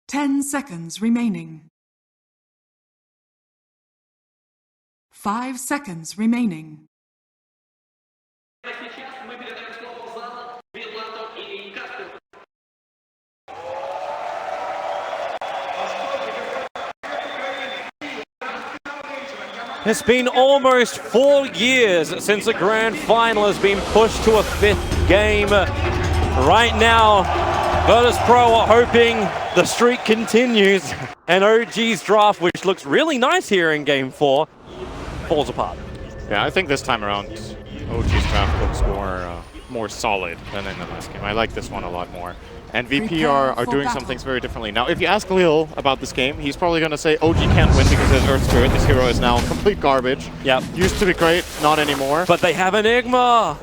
10 seconds remaining. 5 seconds remaining. It's been almost 4 years since the grand final has been pushed to a 5th game. Right now, Virtus.pro are hoping the streak continues, and OG's draft, which looks really nice here in Game 4, falls apart. Yeah, I think this time around, OG's draft looks more solid than in the last game. I like this one a lot more. And VP are doing some things very differently. Now, if you ask Lil about this game, he's probably going to say OG can't win because his Earth Spirit, this hero, is now complete garbage. Yep. Used to be great, not anymore. But they have Enigma!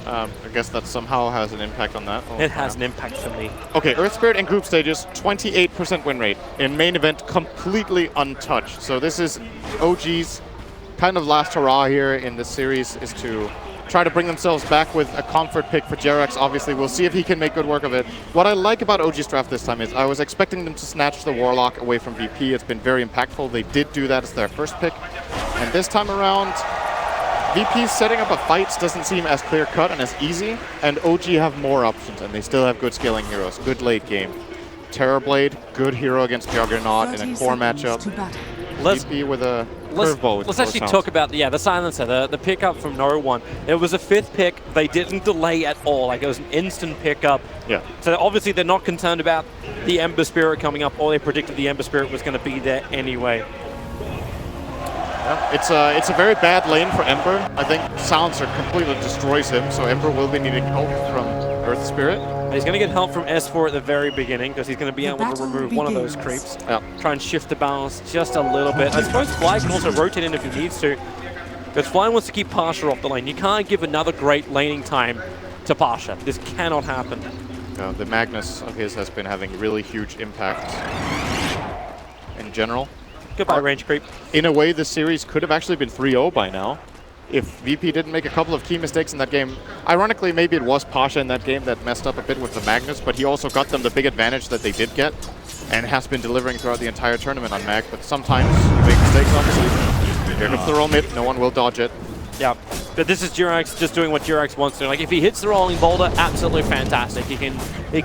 I guess that somehow has an impact on that. It has an impact for me. Okay, Earth Spirit in group stages, 28% win rate. In main event, completely untouched. So this is OG's kind of last hurrah here in this series, is to try to bring themselves back with a comfort pick for JerAx. Obviously, we'll see if he can make good work of it. What I like about OG's draft this time is I was expecting them to snatch the Warlock away from VP. It's been very impactful. They did do that as their first pick. And this time around, VP setting up a fight doesn't seem as clear-cut and as easy, and OG have more options, and they still have good scaling heroes. Good late game. Terrorblade, good hero against Juggernaut in a core matchup. VP with a curveball. Let's actually talk about the silencer, the pickup from no one. It was a 5th pick. They didn't delay at all. Like, it was an instant pickup. Yeah. So obviously they're not concerned about the Ember Spirit coming up, or they predicted the Ember Spirit was going to be there anyway. Yeah, it's a very bad lane for Ember. I think Silencer completely destroys him, so Ember will be needing help from Earth Spirit. He's going to get help from S4 at the very beginning, because he's going to be able to remove one of those creeps. Yeah. Try and shift the balance just a little bit. I suppose Fly can also rotate in if he needs to, because Fly wants to keep Pasha off the lane. You can't give another great laning time to Pasha. This cannot happen. The Magnus of his has been having really huge impact in general. Goodbye, range creep. In a way, this series could have actually been 3-0 by now if VP didn't make a couple of key mistakes in that game. Ironically, maybe it was Pasha in that game that messed up a bit with the Magnus, but he also got them the big advantage that they did get and has been delivering throughout the entire tournament on Mag. But sometimes you make mistakes, obviously. Here comes the roll mid, no one will dodge it. Yeah, but this is JerAx just doing what JerAx wants to. Like, if he hits the rolling boulder, absolutely fantastic. He can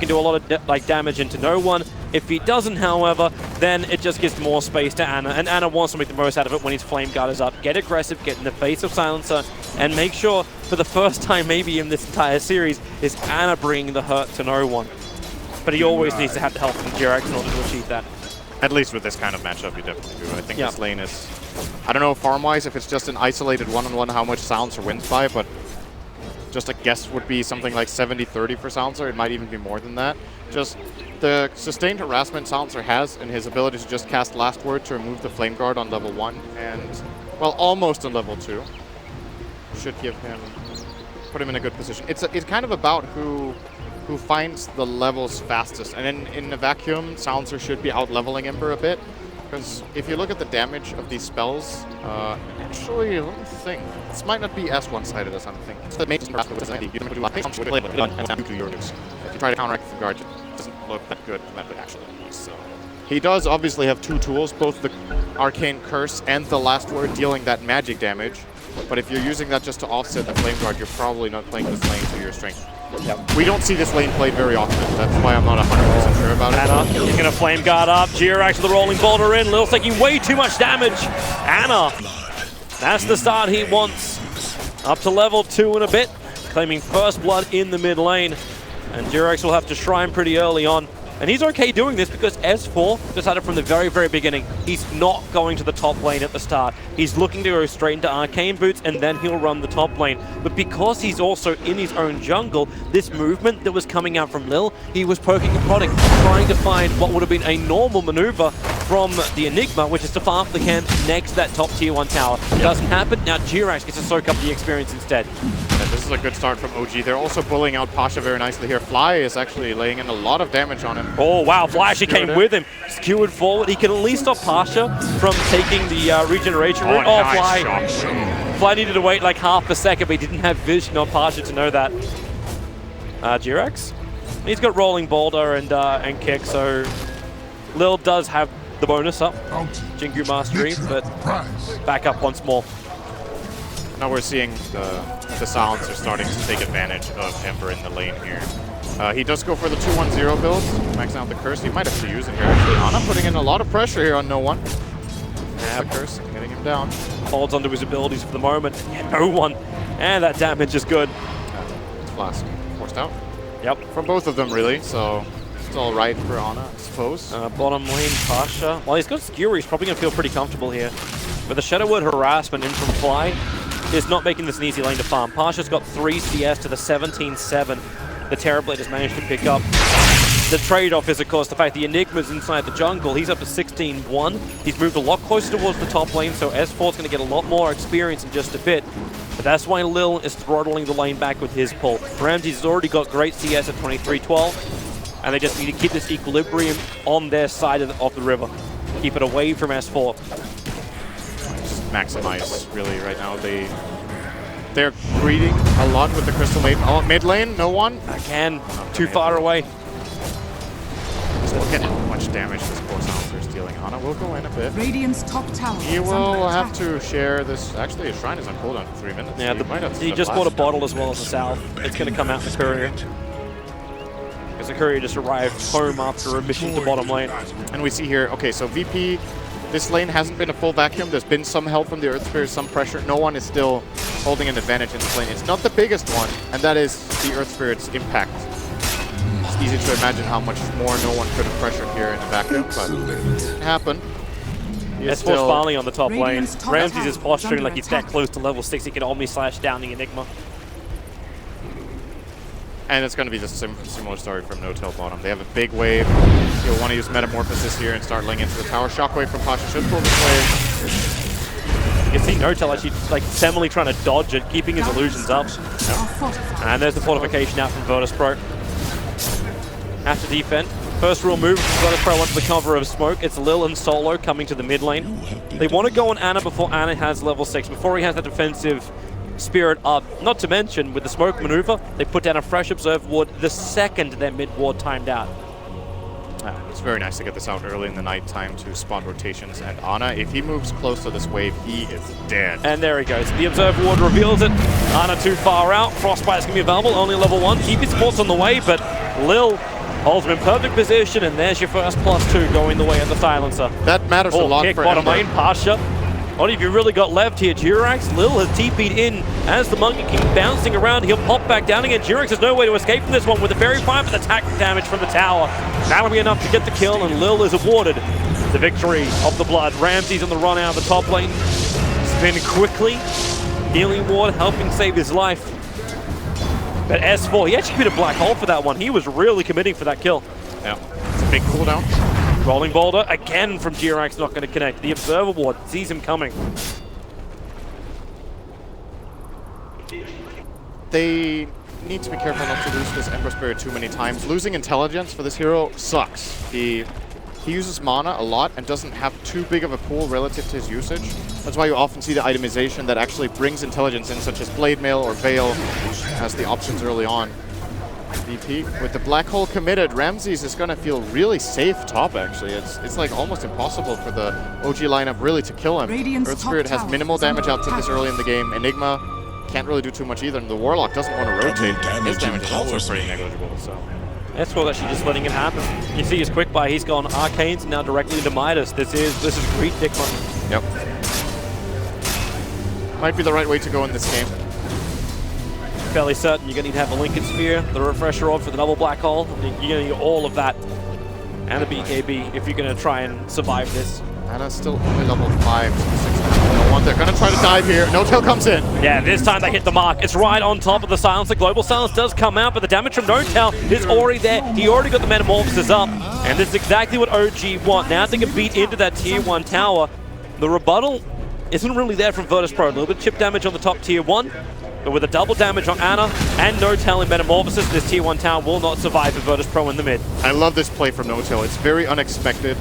do a lot of damage into no one. If he doesn't, however, then it just gives more space to Ana, and Ana wants to make the most out of it when his Flame Guard is up. Get aggressive, get in the face of Silencer, and make sure, for the first time maybe in this entire series, is Ana bringing the hurt to no one. But he always needs to have the help from JerAx in order to achieve that. At least with this kind of matchup, you definitely do. I think this lane is, I don't know farm-wise if it's just an isolated one-on-one how much Silencer wins by, but just a guess would be something like 70-30 for Silencer. It might even be more than that. Just the sustained harassment Silencer has and his ability to just cast Last Word to remove the Flame Guard on level 1 and, well, almost on level 2 should put him in a good position. It's kind of about who finds the levels fastest. And in a vacuum, Silencer should be out-leveling Ember a bit. Because if you look at the damage of these spells, actually, let me think. This might not be as one-sided as I'm thinking. It's the main you try to counteract the guard, it doesn't look that good actually. So he does obviously have 2 tools, both the Arcane Curse and the Last Word dealing that magic damage. But if you're using that just to offset the Flame Guard, you're probably not playing this lane to your strength. Yep. We don't see this lane played very often. That's why I'm not 100% sure about it. Ana, he's going to Flame Guard up. JerAx with the rolling boulder in. Lil's taking way too much damage. Ana, that's the start he wants. Up to level 2 in a bit. Claiming first blood in the mid lane. And JerAx will have to shrine pretty early on. And he's okay doing this because S4 decided from the very, very beginning he's not going to the top lane at the start. He's looking to go straight into Arcane Boots and then he'll run the top lane. But because he's also in his own jungle, this movement that was coming out from Lil, he was poking and prodding, trying to find what would have been a normal maneuver from the Enigma, which is to farm the camp next to that top tier 1 tower. It doesn't happen, now JerAx gets to soak up the experience instead. And this is a good start from OG. They're also bullying out Pasha very nicely here. Fly is actually laying in a lot of damage on him. Oh wow, Fly actually came with him. Skewered forward. He can at least stop Pasha from taking the regeneration route. Oh, nice. Fly needed to wait like half a second, but he didn't have vision on Pasha to know that. JerAx? He's got rolling boulder and kick, so Lil does have the bonus up, Jingu Mastery, but back up once more. Now we're seeing the Silence are starting to take advantage of Ember in the lane here. He does go for the 2-1-0 build, max out the curse. He might have to use it here actually. Ana putting in a lot of pressure here on No One. The curse, getting him down. Holds onto his abilities for the moment. Yeah, no one. And that damage is good. Flask forced out. Yep. From both of them really, so it's all right for Ana, I suppose. Bottom lane, Pasha. Well, he's got Skewer, he's probably going to feel pretty comfortable here. But the Shadow Word harassment in from Fly is not making this an easy lane to farm. Pasha's got 3 CS to the 17-7. The Terrorblade has managed to pick up. The trade-off is, of course, the fact the Enigma's inside the jungle. He's up to 16-1. He's moved a lot closer towards the top lane, so S4's going to get a lot more experience in just a bit. But that's why Lil is throttling the lane back with his pull. Ramsey's has already got great CS at 23-12, and they just need to keep this equilibrium on their side of the river. Keep it away from S4. Just maximize, really, right now. They're greeting a lot with the Crystal Maiden. Oh, mid lane, No One. Again, too far away. Just look at how much damage this poor Silencer is dealing. Ana will go in a bit. Radiant's top tower. He will have to share this. Actually, his shrine is on cooldown for 3 minutes. Yeah, So he just bought a bottle as well as the South. It's going to come out in the courier. Because the courier just arrived home after a mission to bottom lane. And we see here, okay, so VP, this lane hasn't been a full vacuum. There's been some help from the Earth Spirit, some pressure. No One is still holding an advantage in this lane. It's not the biggest one, and that is the Earth Spirit's impact. It's easy to imagine how much more No One could have pressured here in the vacuum, but it happened. S4's finally on the top lane. Ramsey's is posturing like he's that close to level 6. He can Omni Slash down the Enigma. And it's going to be the similar story from No Tail bottom. They have a big wave. You'll want to use Metamorphosis here and start laying into the tower. Shockwave from Pasha should pull this wave. You can see No Tail actually like Semele trying to dodge it, keeping his illusions up. And there's the fortification out from Virtus Pro. Have to defend. First real move, Virtus Pro onto the cover of smoke. It's Lil and Solo coming to the mid lane. They want to go on Ana before Ana has level 6, before he has that defensive spirit up. Not to mention, with the smoke maneuver, they put down a fresh Observe Ward the second their mid ward timed out. It's very nice to get this out early in the night time to spot rotations. And Ana, if he moves close to this wave, he is dead. And there he goes. The Observe Ward reveals it. Ana too far out. Frostbite's going to be available. Only level 1. Keep his supports on the way, but Lil holds him in perfect position, and there's your first +2 going the way of the Silencer. That matters a lot kick for bottom Ember. lane, Pasha. What have you really got left here? Jirax, Lil has TP'd in as the Monkey King bouncing around. He'll pop back down again. Jirax has no way to escape from this one with the Fairy Fire, but the attack damage from the tower. That'll be enough to get the kill, and Lil is awarded the victory of the blood. Ramsey's on the run out of the top lane. Spin quickly. Healing Ward helping save his life. But S4, he actually beat a black hole for that one. He was really committing for that kill. Yeah, it's a big cooldown. Rolling Boulder again from Jirax, not going to connect. The Observer Ward sees him coming. They need to be careful not to lose this Ember Spirit too many times. Losing intelligence for this hero sucks. He uses mana a lot and doesn't have too big of a pool relative to his usage. That's why you often see the itemization that actually brings intelligence in, such as Blade Mail or Veil as the options early on. VP with the Black Hole committed, Ramses is going to feel really safe top actually. It's like almost impossible for the OG lineup really to kill him. Earth Spirit has minimal damage output this early in the game. Enigma can't really do too much either, and the Warlock doesn't want to rotate. His damage is also pretty negligible, so... S4 actually just letting it happen. You see his quick buy, he's gone Arcanes now directly into Midas. This is great dick money. Yep. Might be the right way to go in this game. Fairly certain you're going to need to have a Lincoln Sphere, the Refresher Rod for the double black hole. You're going to need all of that. And a BKB if you're going to try and survive this. Ana's still only level 5, 6 no one. They're going to try to dive here. No Tail comes in. Yeah, this time they hit the mark. It's right on top of the Silence. The Global Silence does come out, but the damage from No Tail is already there. He already got the Metamorphosis up. And this is exactly what OG want. Now they can beat into that tier 1 tower. The rebuttal isn't really there from Virtus Pro. A little bit of chip damage on the top tier 1. But with a double damage on Ana and No Tail in Metamorphosis, this tier 1 tower will not survive for Virtus Pro in the mid. I love this play from No Tail. It's very unexpected.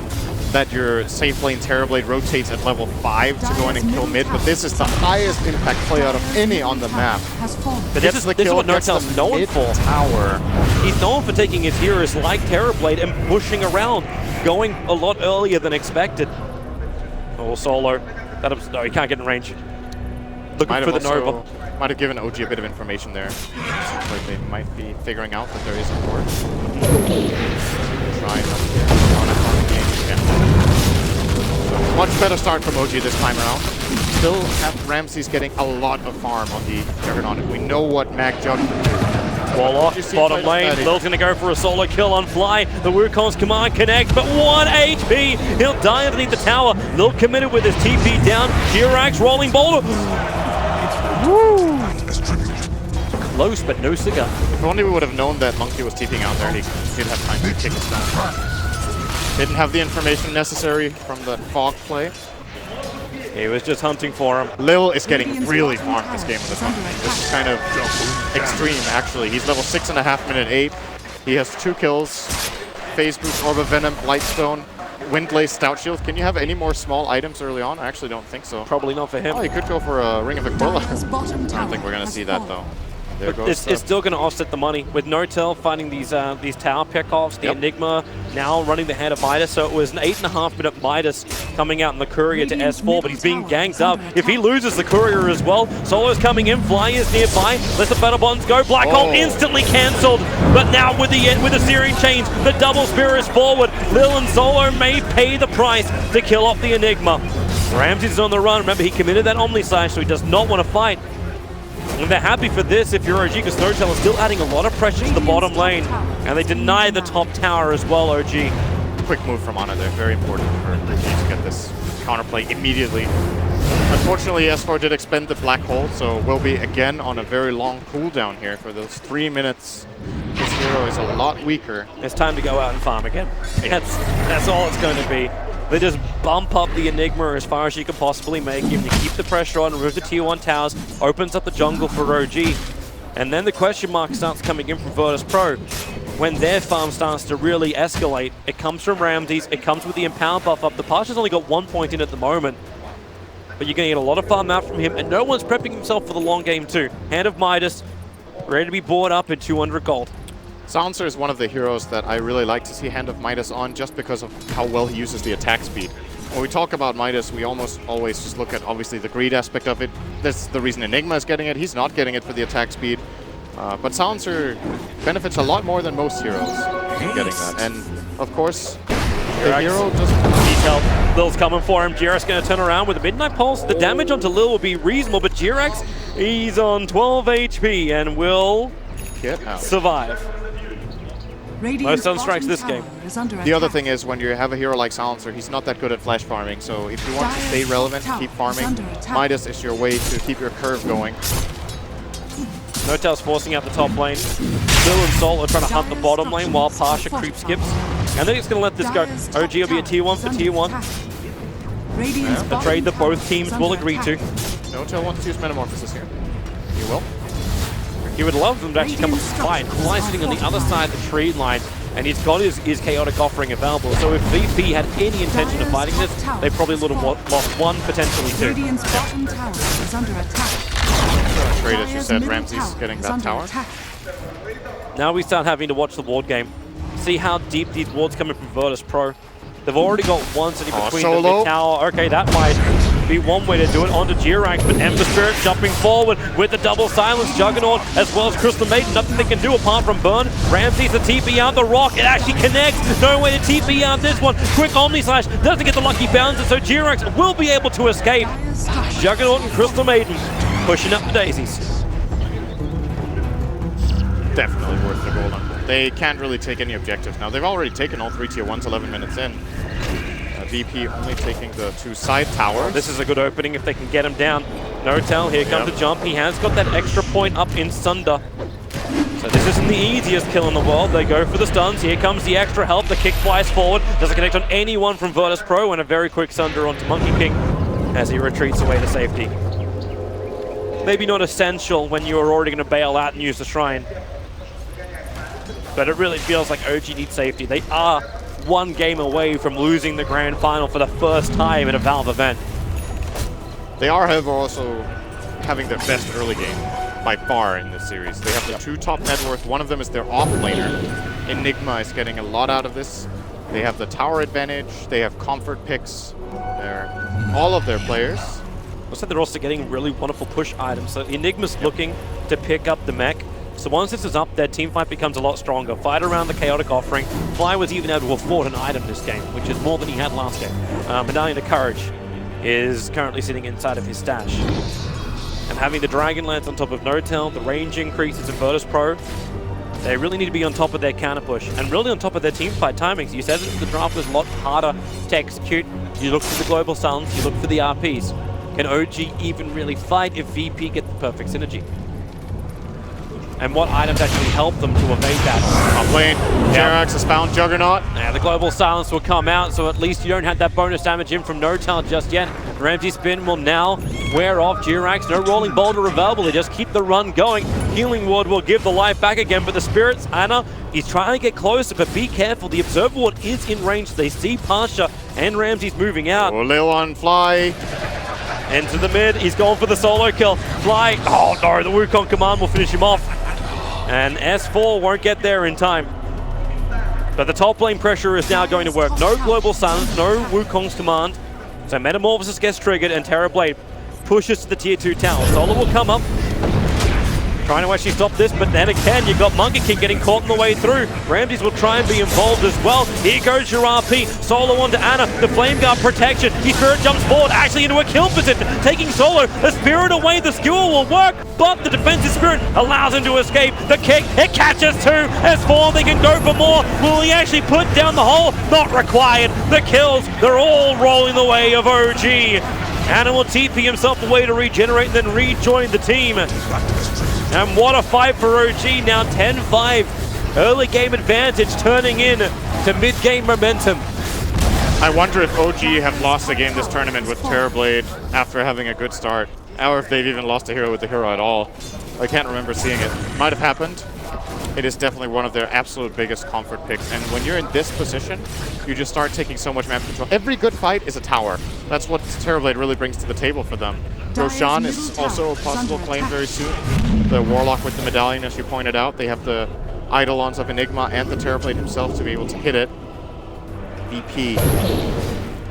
that your safe lane Terrorblade rotates at level 5 to go in and kill mid, but this is the highest impact play out of any on the map. But this is what N0tail's known for. Tower. He's known for taking his heroes like Terrorblade and pushing around, going a lot earlier than expected. Oh, solo. No, he can't get in range. Looking for the Nova. Might have given OG a bit of information there. Seems like they might be figuring out that there is a port. Try not to get on the game again. So much better start from OG this time around. Still have Ramses getting a lot of farm on the Juggernaut. We know what Mag Jug can do. Wall off, bottom lane. Lil's going to go for a solo kill on Fly. The Wukong's command connects, but 1 HP. He'll die underneath the tower. Lil committed with his TP down. Jirax rolling boulder. Woo! Close, but no cigar. If only we would have known that Monkey was TPing out there, he'd have time to kick us down. Didn't have the information necessary from the fog play. He was just hunting for him. Lil is getting really farmed this game with the Monkey. This is kind of extreme, actually. He's level 6.5, minute 8. He has 2 kills. Phase Boost, Orb of Venom, Lightstone, Windlace, Stout Shield. Can you have any more small items early on? I actually don't think so. Probably not for him. Oh, you could go for a Ring of Aquila. I don't think we're going to see that, though. There goes it's still going to offset the money. With N0tail finding these tower pickoffs, the Enigma now running the head of Midas. So it was an 8.5-minute Midas coming out in the Courier to S4, but he's being ganked up. If he loses the Courier as well, Solo's coming in, Fly is nearby. Let the battle bonds go. Black Hole instantly cancelled. But now with the searing change, the double spear is forward. Lil and Solo may pay the price to kill off the Enigma. Ramses is on the run. Remember, he committed that Omni Slash, so he does not want to fight. And they're happy for this if you're OG, because N0tail is still adding a lot of pressure to the bottom lane. And they deny the top tower as well, OG. Quick move from Ana there. Very important for OG to get this counterplay immediately. Unfortunately, S4 did expend the Black Hole, so we'll be again on a very long cooldown here for those 3 minutes. This hero is a lot weaker. It's time to go out and farm again. That's all it's going to be. They just bump up the Enigma as far as you can possibly make him. You keep the pressure on, remove the tier 1 towers, opens up the jungle for OG. And then the question mark starts coming in from Virtus Pro. When their farm starts to really escalate, it comes from Ramses, it comes with the Empower buff up. The Pasha's only got 1 point in at the moment. But you're going to get a lot of farm out from him, and no one's prepping himself for the long game too. Hand of Midas, ready to be bought up at 200 gold. Silencer is one of the heroes that I really like to see Hand of Midas on, just because of how well he uses the attack speed. When we talk about Midas, we almost always just look at, obviously, the greed aspect of it. That's the reason Enigma is getting it. He's not getting it for the attack speed. But Silencer benefits a lot more than most heroes in getting that. And, of course, the hero doesn't... Needs help. Lil's coming for him. Jirax going to turn around with a Midnight Pulse. The damage onto Lil will be reasonable, but Jirax, he's on 12 HP and will get out. Survive. Most Sunstrikes this game. The other thing is, when you have a hero like Silencer, he's not that good at flash farming, so if you want to stay relevant, keep farming, Midas is your way to keep your curve going. N0tail's forcing out the top lane. Lil and Sol are trying to hunt the bottom lane while Pasha creep skips. And then he's going to let this go. OG will be a tier 1 for tier 1. A trade that both teams will agree to. N0tail wants to use Metamorphosis here. He will. He would love them to actually come and fight. Fly sitting on the other side of the tree line, and he's got his chaotic offering available. So if VP had any intention of fighting this, they probably would have lost 1, potentially 2. Trade, as you said, Ramses getting that tower. Now we start having to watch the ward game. See how deep these wards coming from Virtus Pro. They've already got one sitting between the mid tower. Okay, that might be one way to do it onto Jirax, but Ember Spirit jumping forward with the double silence. Juggernaut as well as Crystal Maiden. Nothing they can do apart from burn. Ramses the TP out the rock. It actually connects. No way to TP out this one. Quick Omni Slash doesn't get the lucky bounce, so Jirax will be able to escape. Juggernaut and Crystal Maiden pushing up the daisies. Definitely worth the gold. They can't really take any objectives now. They've already taken all 3 tier 1s 11 minutes in. VP only taking the 2 side towers. This is a good opening if they can get him down. N0tail, here comes the jump. He has got that extra point up in Sunder. So this isn't the easiest kill in the world. They go for the stuns. Here comes the extra help. The kick flies forward. Doesn't connect on anyone from Virtus Pro, and a very quick Sunder onto Monkey King as he retreats away to safety. Maybe not essential when you are already going to bail out and use the Shrine. But it really feels like OG needs safety. They are one game away from losing the grand final for the first time in a Valve event. They are, however, also having their best early game by far in this series. They have the two top net worth. One of them is their off laner. Enigma is getting a lot out of this. They have the tower advantage. They have comfort picks. All of their players. Also, they're also getting really wonderful push items. So Enigma's looking to pick up the mech. So once this is up, their team fight becomes a lot stronger. Fight around the chaotic offering. Fly was even able to afford an item this game, which is more than he had last game. Medallion of Courage is currently sitting inside of his stash. And having the Dragonlance on top of No-Tail, the range increases in Virtus Pro, they really need to be on top of their counter push and really on top of their team fight timings. You said that the draft was a lot harder to execute. You look for the global silence, you look for the RPs. Can OG even really fight if VP get the perfect synergy? And what items actually help them to evade that? Top lane, Jerax has found Juggernaut. Yeah, the global silence will come out, so at least you don't have that bonus damage in from No-Tail just yet. Ramsey spin will now wear off Jerax. No rolling boulder available. They just keep the run going. Healing ward will give the life back again, but the spirits, Ana, he's trying to get closer, but be careful. The observer ward is in range. They see Pasha and Ramsey's moving out. Oh, Lil on Fly. Into the mid. He's going for the solo kill. Fly. Oh no, the Wukong command will finish him off. And S4 won't get there in time. But the top lane pressure is now going to work. No global silence, no Wukong's command. So Metamorphosis gets triggered and Terrorblade pushes to the tier 2 tower. Solar will come up. Trying to actually stop this, but then again, you've got Monkey King getting caught on the way through. Ramses will try and be involved as well. Here goes your RP. Solo onto Ana. The Flame Guard protection. He Spirit jumps forward, actually into a kill position. Taking Solo. The Spirit away. The skewer will work, but the defensive Spirit allows him to escape. The kick, it catches two. S4, they can go for more. Will he actually put down the hole? Not required. The kills, they're all rolling the way of OG. Ana will TP himself away to regenerate, then rejoin the team. And what a fight for OG, now 10-5. Early game advantage turning in to mid-game momentum. I wonder if OG have lost a game this tournament with Terrorblade after having a good start. Or if they've even lost a hero with the hero at all. I can't remember seeing it. Might have happened. It is definitely one of their absolute biggest comfort picks. And when you're in this position, you just start taking so much map control. Every good fight is a tower. That's what Terrorblade really brings to the table for them. Roshan is also a possible claim very soon. The Warlock with the Medallion, as you pointed out. They have the Eidolons of Enigma and the Terrorblade himself to be able to hit it. VP.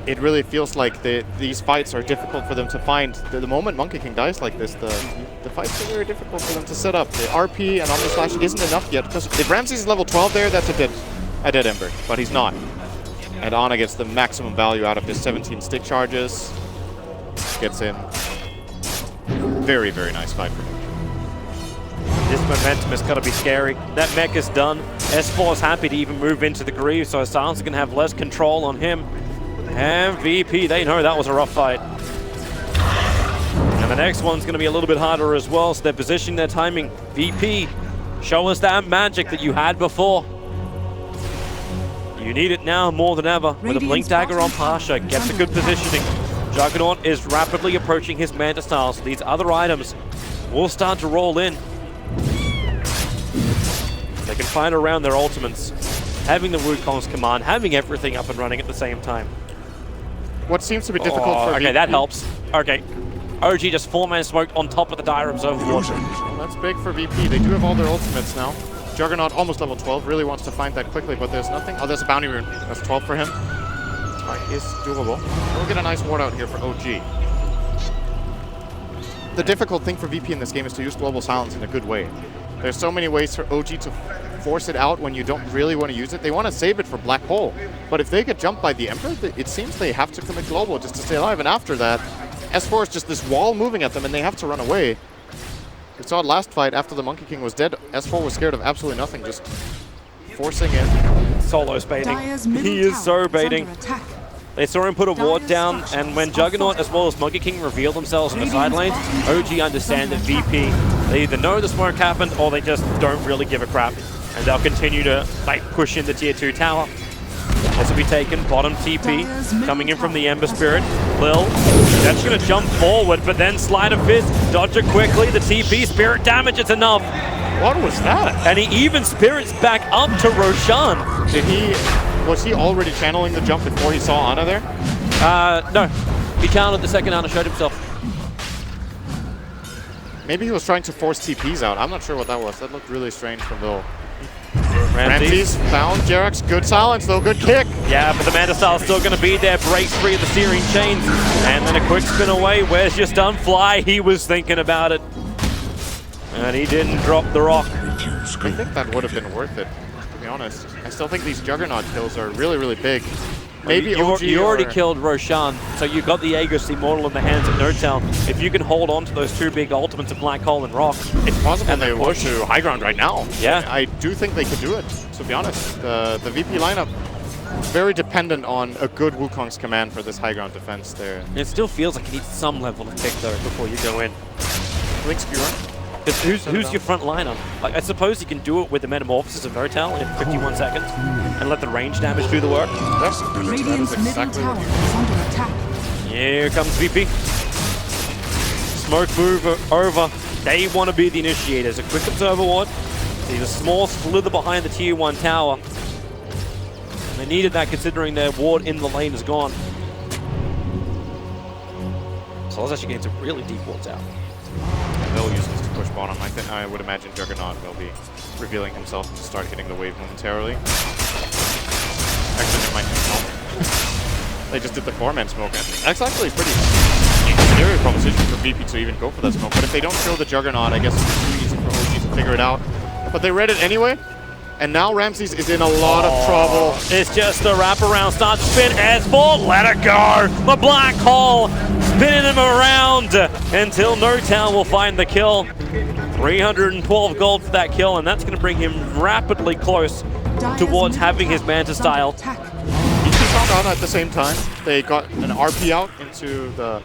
It really feels like these fights are difficult for them to find. The moment Monkey King dies like this, the fights are very difficult for them to set up. The RP and Omnislash isn't enough yet, because if Ramses is level 12 there, that's a dead ember, but he's not. And Ana gets the maximum value out of his 17 stick charges. Gets in. Very, very nice fight for him. This momentum has got to be scary. That mech is done. S4 is happy to even move into the Grieve, so Silence can have less control on him. And VP, they know that was a rough fight. And the next one's going to be a little bit harder as well, so they're positioning their timing. VP, show us that magic that you had before. You need it now more than ever. With a Blink Dagger on Pasha, gets a good positioning. Juggernaut is rapidly approaching his Manta Style, so these other items will start to roll in. They can find around their ultimates, having the Wukong's command, having everything up and running at the same time. What seems to be difficult for okay, VP. that helps. Okay. OG just 4-man smoked on top of the Dire Observer Ward. Well, that's big for VP. They do have all their ultimates now. Juggernaut almost level 12, really wants to find that quickly, but there's nothing. Oh, there's a bounty rune. That's 12 for him. This fight is doable. We'll get a nice ward out here for OG. The difficult thing for VP in this game is to use Global Silence in a good way. There's so many ways for OG to force it out when you don't really want to use it. They want to save it for Black Hole. But if they get jumped by the Emperor, it seems they have to commit Global just to stay alive. And after that, S4 is just this wall moving at them and they have to run away. We saw it last fight after the Monkey King was dead. S4 was scared of absolutely nothing, just forcing in. Solo's baiting. He is so baiting. They saw him put a ward down, and when Juggernaut as well as Monkey King reveal themselves in the side lanes, OG understand that VP, they either know the smoke happened or they just don't really give a crap. And they'll continue to push in the tier 2 tower. This will be taken, bottom TP, coming in from the Ember Spirit. Lil, that's going to jump forward, but then Sleight of Fist, dodge it quickly, the TP, Spirit damage, it's enough. What was that? And he even Spirits back up to Roshan. Did he was he already channeling the jump before he saw Ana there? No. He counted the second Ana showed himself. Maybe he was trying to force TPs out. I'm not sure what that was. That looked really strange from Lil. Ramses found Jerax. Good silence though, good kick. Yeah, but the Manta Style's still going to be there. Breaks free of the steering chains. And then a quick spin away. Where's your stun fly? He was thinking about it. And he didn't drop the rock. I think that would have been worth it, to be honest. I still think these Juggernaut kills are really, really big. Maybe you already killed Roshan, so you got the Aegis Immortal in the hands of NoTel. If you can hold on to those two big ultimates of Black Hole and Rock, it's possible they push to high ground right now. Yeah, I do think they could do it, to be honest. The VP lineup very dependent on a good Wukong's command for this high ground defense there. It still feels like you need some level of pick though before you go in. Blink Skewer. Because who's your front liner? Like, I suppose you can do it with the Metamorphosis of NoTel in 51 seconds and let the range damage do the work. Radiant's middle tower is under attack. Here comes VP. Smoke move over. They want to be the initiators. A quick observer ward. There's a small slither behind the tier 1 tower. They needed that considering their ward in the lane is gone. So let's actually get some really deep wards out. They'll use this to push bottom. I would imagine Juggernaut will be revealing himself to start hitting the wave momentarily. Actually, they might not. They just did the 4-man smoke. That's actually a pretty scary proposition for VP to even go for that smoke. But if they don't show the Juggernaut, I guess it's too easy for OG to figure it out. But they read it anyway. And now Ramses is in a lot of trouble. It's just the wraparound start spin S4. Let it go. The Black Hole spinning him around until NoTel will find the kill. 312 gold for that kill, and that's going to bring him rapidly close towards having his Manta Style. He found Ana at the same time. They got an RP out into the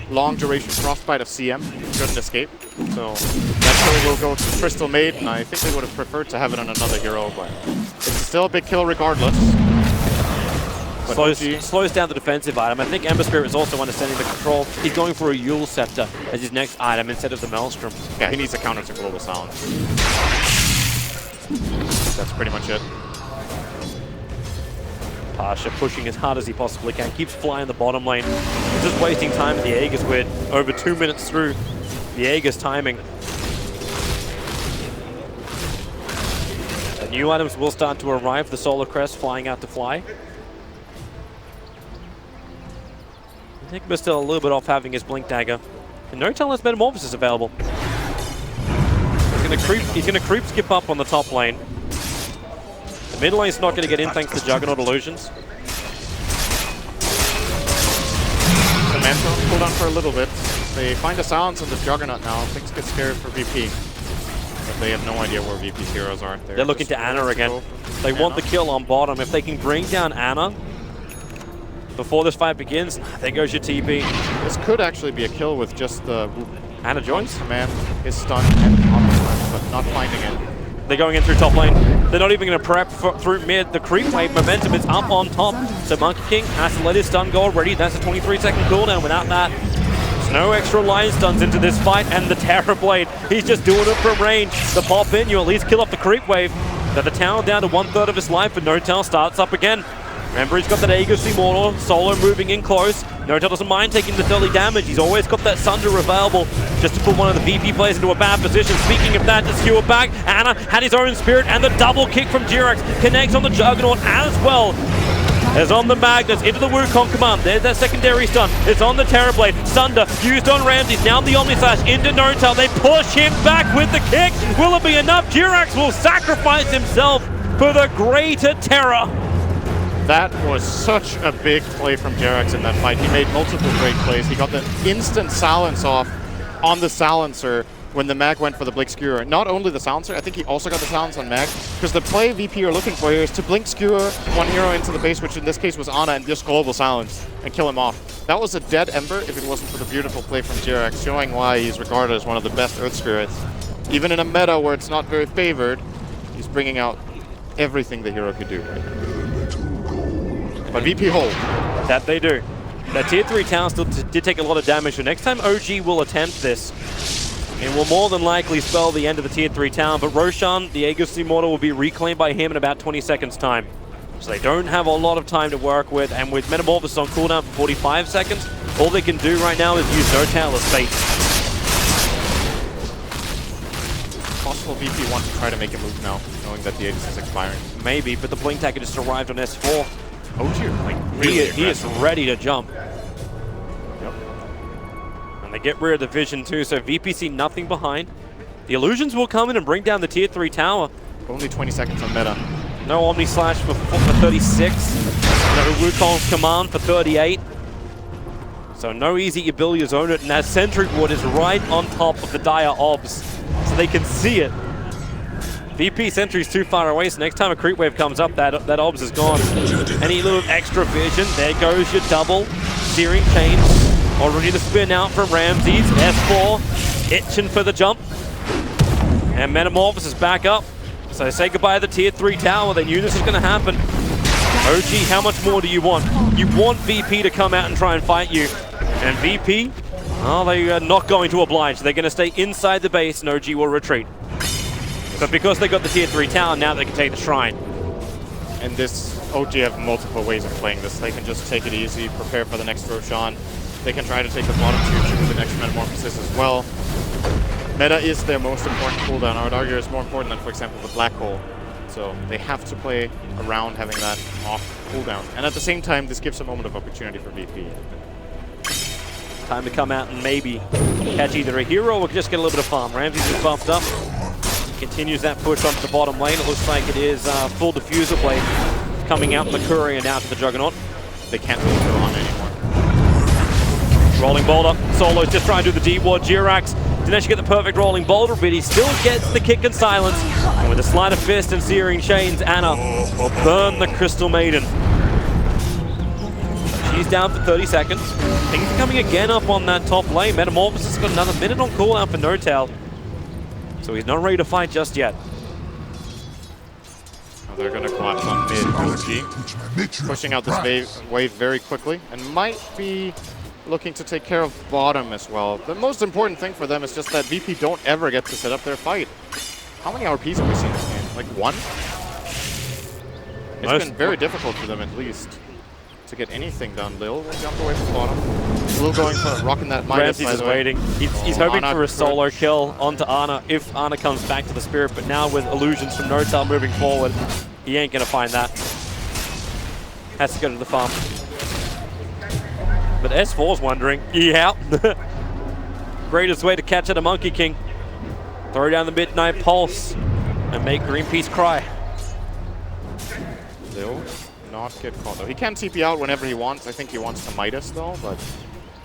long duration frostbite of CM. Couldn't escape. So that kill will go to Crystal Maid, and I think they would have preferred to have it on another hero, but it's still a big kill regardless. Slows down the defensive item. I think Ember Spirit is also understanding the control. He's going for a Yule Scepter as his next item instead of the Maelstrom. Yeah, he needs a counter to Global Silence. That's pretty much it. Pasha pushing as hard as he possibly can. Keeps flying the bottom lane. He's just wasting time at the Aegis. We're over 2 minutes through the Aegis timing. The new items will start to arrive. The Solar Crest flying out to fly. I think we're still a little bit off having his Blink Dagger. And NoTel has Metamorphosis available. He's gonna creep skip up on the top lane. The mid lane's not gonna get in thanks to Juggernaut Illusions. The Manta pulled on for a little bit. They find a silence on the Juggernaut now. Things get scared for VP. But they have no idea where VP's heroes are. They're looking to Ana again. They want the kill on bottom. If they can bring down Ana before this fight begins, there goes your TP. This could actually be a kill with just the Ana joins. Command, his stun, and option, but not finding it. They're going in through top lane. They're not even going to prep through mid. The creep wave momentum is up on top. So Monkey King has to let his stun go already. That's a 23-second cooldown. Without that, there's no extra line stuns into this fight. And the Terror Blade, he's just doing it from range. The pop in, you at least kill off the creep wave. Got the tower down to 1/3 of his life, but NoTel starts up again. Remember, he's got that Aegis Immortal, Solo moving in close. NoTel doesn't mind taking the early damage. He's always got that Sunder available just to put one of the VP players into a bad position. Speaking of that, to skewer back, Ana had his own spirit, and the double kick from Jerax connects on the Juggernaut as well. As on the Magnus, into the Wukong command. There's that secondary stun. It's on the Terrorblade. Sunder used on Ramses. Now the Omnislash into NoTel. They push him back with the kick. Will it be enough? Jerax will sacrifice himself for the greater terror. That was such a big play from Jerax in that fight. He made multiple great plays. He got the instant silence off on the silencer when the Mag went for the Blink Skewer. Not only the silencer, I think he also got the silence on Mag, because the play VP are looking for here is to Blink Skewer one hero into the base, which in this case was Ana, and just Global Silence and kill him off. That was a dead Ember if it wasn't for the beautiful play from Jerax, showing why he's regarded as one of the best Earth Spirits. Even in a meta where it's not very favored, he's bringing out everything the hero could do. But VP hold. That they do. That tier 3 town still did take a lot of damage, so next time OG will attempt this, it will more than likely spell the end of the tier 3 town, but Roshan, the Aegis Immortal, will be reclaimed by him in about 20 seconds time. So they don't have a lot of time to work with, and with Metamorphosis on cooldown for 45 seconds, all they can do right now is use N0tail as bait. Possible VP want to try to make a move now, knowing that the Aegis is expiring. Maybe, but the Blink Tagger just arrived on S4. OG are playing really He is ready to jump. Yep. And they get rid of the vision too, so VP see nothing behind. The illusions will come in and bring down the tier 3 tower. Only 20 seconds on meta. No Omni Slash for 36. No Wukong's command for 38. So no easy ability to zone it, and that Sentry Ward is right on top of the Dire Obs. So they can see it. VP Sentry's too far away, so next time a creep wave comes up, that Obs is gone. Any little extra vision, there goes your double. Searing Chains, already the spin out from Ramses. S4, itching for the jump. And Metamorphosis back up. So say goodbye to the tier 3 tower. They knew this was going to happen. OG, how much more do you want? You want VP to come out and try and fight you. And VP, oh, they are not going to oblige. They're going to stay inside the base and OG will retreat. But because they got the tier 3 tower, now they can take the shrine. And this OG have multiple ways of playing this. They can just take it easy, prepare for the next Roshan. They can try to take the bottom tier 2 with the next Metamorphosis as well. Meta is their most important cooldown. I would argue it's more important than, for example, the Black Hole. So they have to play around having that off cooldown. And at the same time, this gives a moment of opportunity for VP. Time to come out and maybe catch either a hero or just get a little bit of farm. Ramses is buffed up. Continues that push onto the bottom lane. It looks like it is full diffuser blade coming out from the Courier now to the Juggernaut. They can't really go on anymore. Rolling boulder. Solo's just trying to do the deep ward. Jirax didn't actually get the perfect rolling boulder, but he still gets the kick and silence. And with a sleight of fist and searing chains, Ana will burn the Crystal Maiden. She's down for 30 seconds. Things are coming again up on that top lane. Metamorphosis has got another minute on cooldown for N0tail. So he's not ready to fight just yet. They're going to collapse on mid OG, pushing out this wave very quickly, and might be looking to take care of bottom as well. The most important thing for them is just that VP don't ever get to set up their fight. How many RPs have we seen this game? Like one? It's been very difficult for them, at least, to get anything done. Lil will jump away from bottom. Lil going for rocking that Midas. Ramses is waiting. He's hoping for a solo kill onto Ana if Ana comes back to the Spirit, but now with illusions from N0tail moving forward, he ain't going to find that. Has to go to the farm. But S4's wondering, yeah. Greatest way to catch at a Monkey King. Throw down the Midnight Pulse and make Greenpeace cry. Lil not get caught though. He can TP out whenever he wants. I think he wants to Midas though, but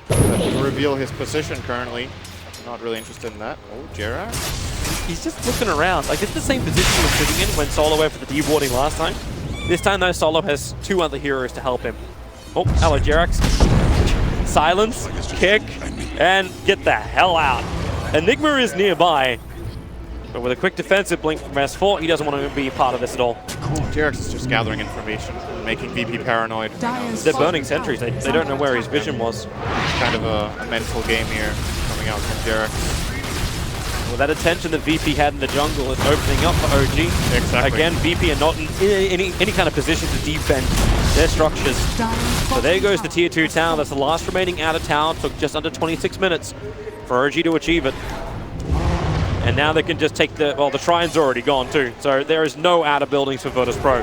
to reveal his position currently. Not really interested in that. Oh, Jerax. He's just looking around. Like, it's the same position he was sitting in when Solo went for the dewarding last time. This time though, Solo has two other heroes to help him. Oh, hello Jerax. Silence, kick, and get the hell out. Enigma is nearby, but with a quick defensive blink from S4, he doesn't want to be part of this at all. Jerax is just gathering information, making VP paranoid. They're burning sentries. They don't know where his vision was. It's kind of a mental game here coming out from Jerax. Well, that attention that VP had in the jungle is opening up for OG. Exactly. Again, VP are not in any kind of position to defend their structures. So there goes the tier 2 tower. That's the last remaining outer tower. Took just under 26 minutes for OG to achieve it. And now they can just take the, well, the shrine's already gone too. So there is no outer buildings for Virtus Pro.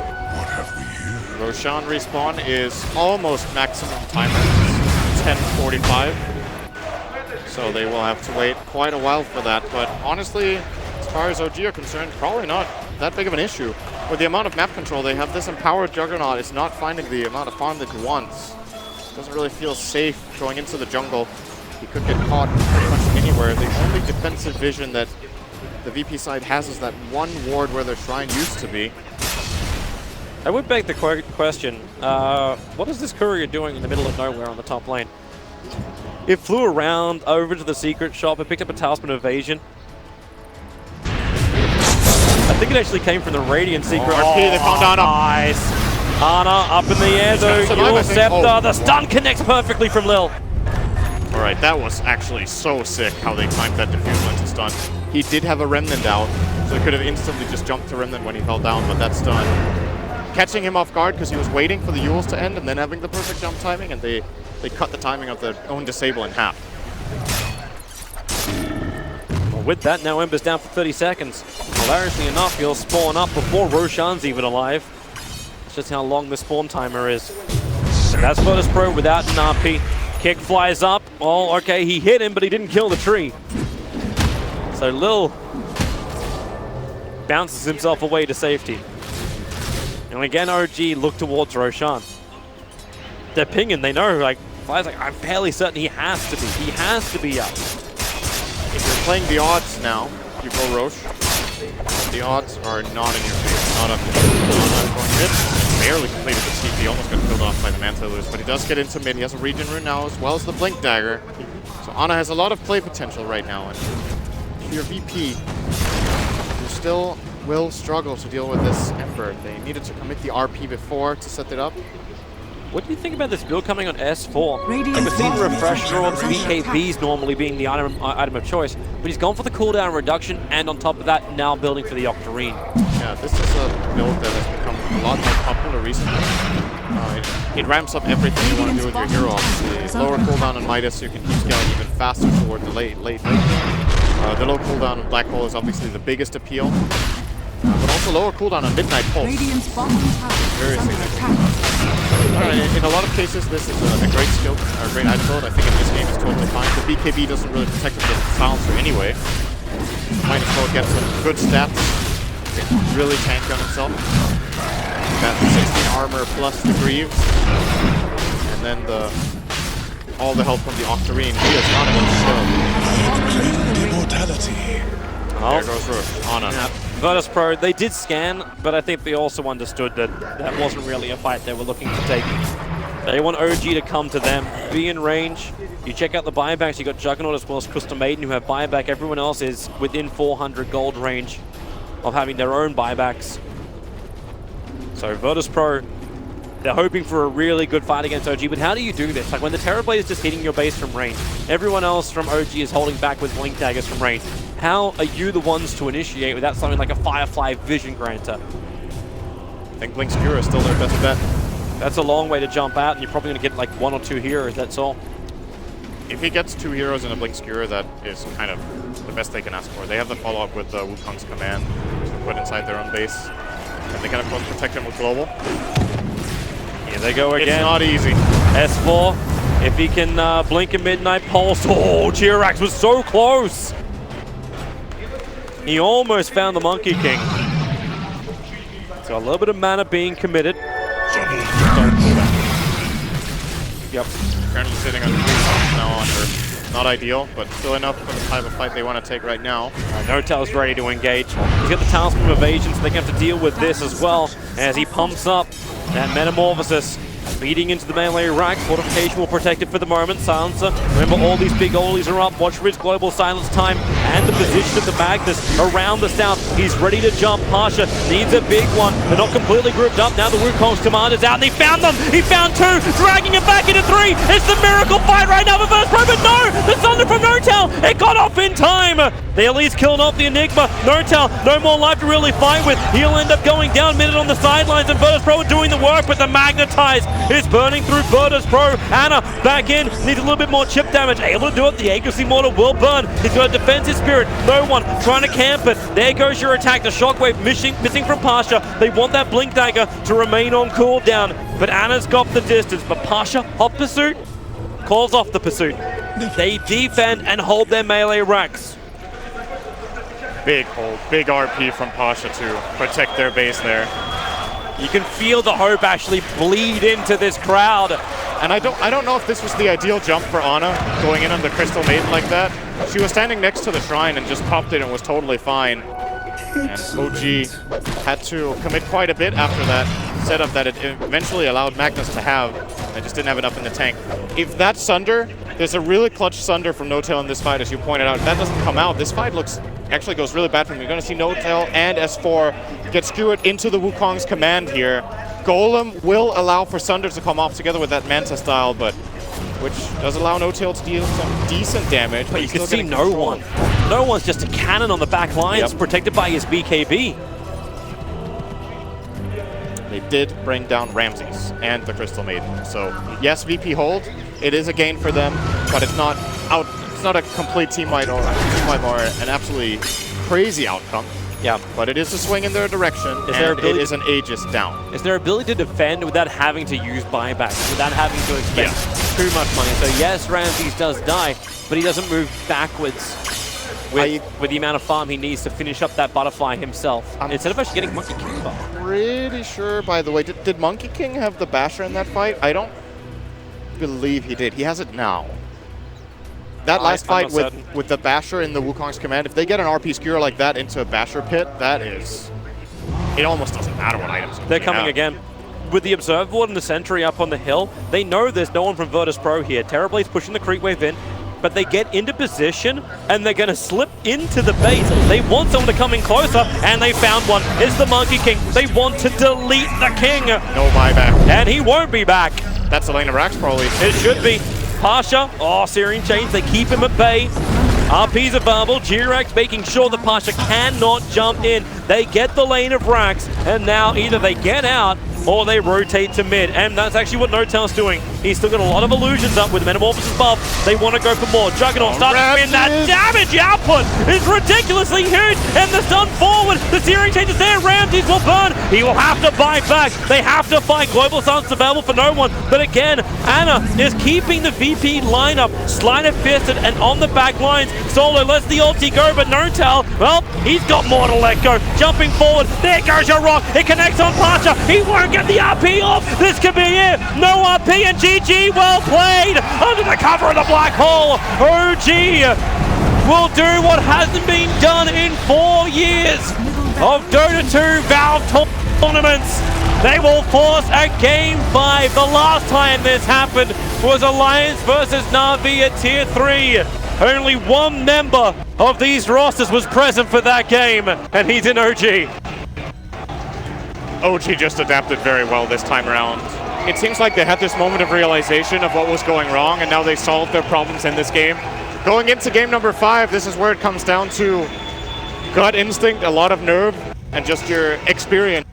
Roshan respawn is almost maximum timer, 10:45. So they will have to wait quite a while for that. But honestly, as far as OG are concerned, probably not that big of an issue. With the amount of map control they have, this empowered Juggernaut is not finding the amount of farm that he wants. Doesn't really feel safe going into the jungle. He could get caught pretty much anywhere. The only defensive vision that the VP side has is that one ward where their shrine used to be. I would beg the question, what is this courier doing in the middle of nowhere on the top lane? It flew around over to the secret shop. It picked up a Talisman of Evasion. I think it actually came from the Radiant secret. Oh, RP, they found Ana. Nice. Ana up in the air though. Yule Scepter. The stun connects perfectly from Lil. All right, that was actually so sick how they timed that diffusion into stun. He did have a Remnant out, so he could have instantly just jumped to Remnant when he fell down, but that's done. catching him off guard because he was waiting for the Yules to end and then having the perfect jump timing, and they cut the timing of their own disable in half. Well, with that, now Ember's down for 30 seconds. Hilariously enough, he'll spawn up before Roshan's even alive. It's just how long the spawn timer is. And that's Virtus Pro without an RP. Kick flies up. Oh, okay, he hit him, but he didn't kill the tree. So Lil bounces himself away to safety. And again, OG look towards Roshan. They're pinging, they know, like, Fly's like, I'm fairly certain he has to be. He has to be up. If you're playing the odds now, you go Roche. The odds are not in your favor. Not up going mid. Barely completed the CP, almost got killed off by the Mantilus, but he does get into mid. He has a regen rune now, as well as the Blink Dagger. So Ana has a lot of play potential right now, and if you're VP, you still will struggle to deal with this Ember. They needed to commit the RP before to set it up. What do you think about this build coming on S4? We've seen Refresh Orbs, BKBs normally being the item of choice, but he's gone for the cooldown reduction, and on top of that, now building for the Octarine. Yeah, this is a build that has become a lot more popular recently. It ramps up everything you want to do with your hero. Obviously, lower cooldown on Midas, so you can keep scaling even faster toward the late game. The low cooldown on Black Hole is obviously the biggest appeal, but also lower cooldown on Midnight Pulse. Very significant. In a lot of cases, this is a great skill, or a great item build. I think in this game it's totally fine. The BKB doesn't really protect him against the silencer anyway. Might as well get some good stats. Really tank on himself. Got 16 armor plus the Greaves. And then all the help from the Octarine. He is not against skill. Immortality. There goes Roche. Ana. Yeah. Virtus Pro, they did scan, but I think they also understood that that wasn't really a fight they were looking to take. They want OG to come to them, be in range. You check out the buybacks, you got Juggernaut as well as Crystal Maiden who have buyback. Everyone else is within 400 gold range of having their own buybacks. So Virtus Pro, they're hoping for a really good fight against OG, but how do you do this? Like when the Terrorblade is just hitting your base from range, everyone else from OG is holding back with Blink Daggers from range. How are you the ones to initiate without something like a Firefly Vision Granter? I think Blink Skura is still their best bet. That's a long way to jump out, and you're probably going to get like 1 or 2 heroes, that's all. If he gets 2 heroes and a Blink Skura, that is kind of the best they can ask for. They have the follow-up with Wukong's command to put inside their own base. And they can, of course, protect him with Global. Here they go again. It's not easy. S4, if he can blink a Midnight Pulse. Oh, Jirax was so close. He almost found the Monkey King. So a little bit of mana being committed. Yep. Currently sitting on 3 pumps now on her. Not ideal, but still enough for the type of fight they want to take right now. Notel's ready to engage. He's got the Talisman of Evasion, so they can have to deal with this as well as he pumps up that Metamorphosis. Feeding into the melee rack. Fortification will protect it for the moment. Silencer. Remember, all these big ollies are up. Watch for his global silence time and the position of the Magnus around the south. He's ready to jump. Pasha needs a big one. They're not completely grouped up. Now the Wukong's commander's out, and he found them. He found 2, dragging it back into 3. It's the miracle fight right now for Virtus Pro, but no! The Thunder from Notel! It got off in time! They at least killed off the Enigma. Notel, no more life to really fight with. He'll end up going down minute on the sidelines, and Virtus Pro are doing the work, but the Magnetize is burning through Virtus Pro. Ana back in, needs a little bit more chip damage. Able to do it, the Accuracy Mortar will burn. He's got a Defensive Spirit, no one trying to camp it. There goes your attack, the Shockwave missing from Pasha. They want that Blink Dagger to remain on cooldown, but Ana's got the distance. But Pasha, hot pursuit, calls off the pursuit. They defend and hold their melee racks. Big hold, big RP from Pasha to protect their base there. You can feel the hope actually bleed into this crowd. And I don't know if this was the ideal jump for Ana, going in on the Crystal Maiden like that. She was standing next to the shrine and just popped it and was totally fine. And OG had to commit quite a bit after that setup that it eventually allowed Magnus to have. They just didn't have enough in the tank. If that Sunder, there's a really clutch Sunder from Notel in this fight, as you pointed out. If that doesn't come out, this fight actually goes really bad for them. You're going to see Notel and S4 get skewered into the Wukong's command here. Golem will allow for Sunder to come off together with that Manta style, but which does allow Notel to deal some decent damage. But you can see no one. No one's just a cannon on the back lines, protected by his BKB. They did bring down Ramses and the Crystal Maiden. So yes, VP hold. It is a gain for them, but it's not out. It's not a complete team-wide or an absolutely crazy outcome. Yeah. But it is a swing in their direction, and it is an Aegis down. Is their ability to defend without having to use buybacks, without having to expend too much money. So yes, Ramses does die, but he doesn't move backwards with the amount of farm he needs to finish up that butterfly himself. Instead of actually getting Monkey King buff. Pretty sure, by the way, did Monkey King have the Basher in that fight? I don't believe he did. He has it now. That last fight with the Basher in the Wukong's command, if they get an RP skewer like that into a Basher pit, that is... It almost doesn't matter what items they're coming again. With the Observer Ward and the Sentry up on the hill, they know there's no one from Virtus Pro here. Terrorblade's pushing the creep wave in, but they get into position and they're going to slip into the base. They want someone to come in closer, and they found one. It's the Monkey King. They want to delete the King. No buyback. And he won't be back. That's the lane of Rax probably. It should be. Pasha, Searing Chains, they keep him at bay. RP's available, G-Rex making sure that Pasha cannot jump in. They get the lane of Rax, and now either they get out or they rotate to mid, and that's actually what No-Tail's doing. He's still got a lot of illusions up with Metamorphosis buff. They want to go for more. Juggernaut starts to spin. That damage output is ridiculously huge, and the stun forward. The Searing Chains is there. Ramses will burn. He will have to buy back. They have to fight. Global Sun's available for no one, but again, Ana is keeping the VP lineup sleight-of-fisted and on the back lines. Solo lets the ulti go, but No-Tail, well, he's got more to let go. Jumping forward, there goes your rock. It connects on Pasha. He won't get the RP off. This could be it. No RP, and GG, well played. Under the cover of the black hole, OG will do what hasn't been done in 4 years of Dota 2 Valve tournaments. They will force a Game 5. The last time this happened was Alliance versus Na'Vi at Tier 3. Only one member of these rosters was present for that game, and he's in OG. OG just adapted very well this time around. It seems like they had this moment of realization of what was going wrong, and now they solved their problems in this game. Going into game number 5, this is where it comes down to gut instinct, a lot of nerve, and just your experience.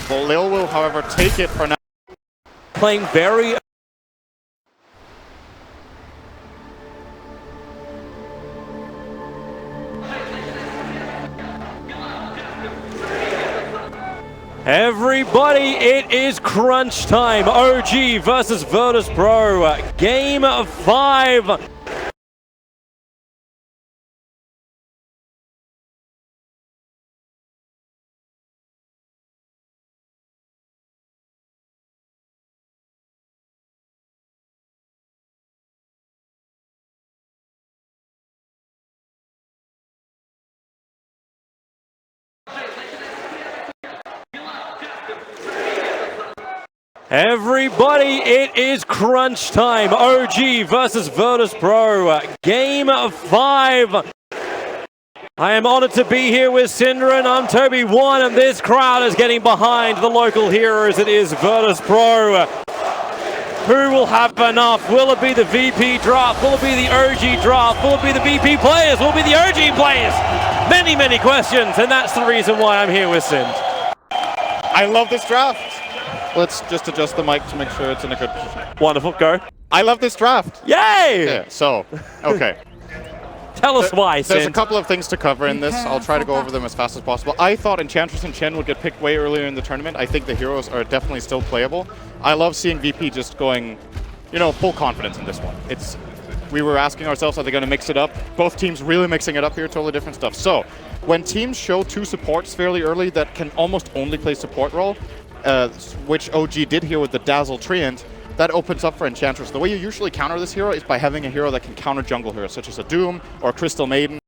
possible. Lil will, however, take it for now. Playing very... Everybody, it is crunch time. OG versus Virtus Pro. Game 5. Everybody, it is crunch time. OG versus Virtus Pro. Game 5. I am honored to be here with Syndra, and I'm Toby1, and this crowd is getting behind the local heroes. It is Virtus Pro. Who will have enough? Will it be the VP draft? Will it be the OG draft? Will it be the VP players? Will it be the OG players? Many, many questions, and that's the reason why I'm here with Synd. I love this draft. Let's just adjust the mic to make sure it's in a good position. Wonderful, go. I love this draft. Yay! Yeah, so, okay. Tell us why, There's Synd. a couple of things to cover in this. I'll try to go over them as fast as possible. I thought Enchantress and Chen would get picked way earlier in the tournament. I think the heroes are definitely still playable. I love seeing VP just going, you know, full confidence in this one. We were asking ourselves, are they going to mix it up? Both teams really mixing it up here, totally different stuff. So, when teams show 2 supports fairly early that can almost only play support role, which OG did here with the Dazzle Treant, that opens up for Enchantress. The way you usually counter this hero is by having a hero that can counter jungle heroes, such as a Doom or a Crystal Maiden.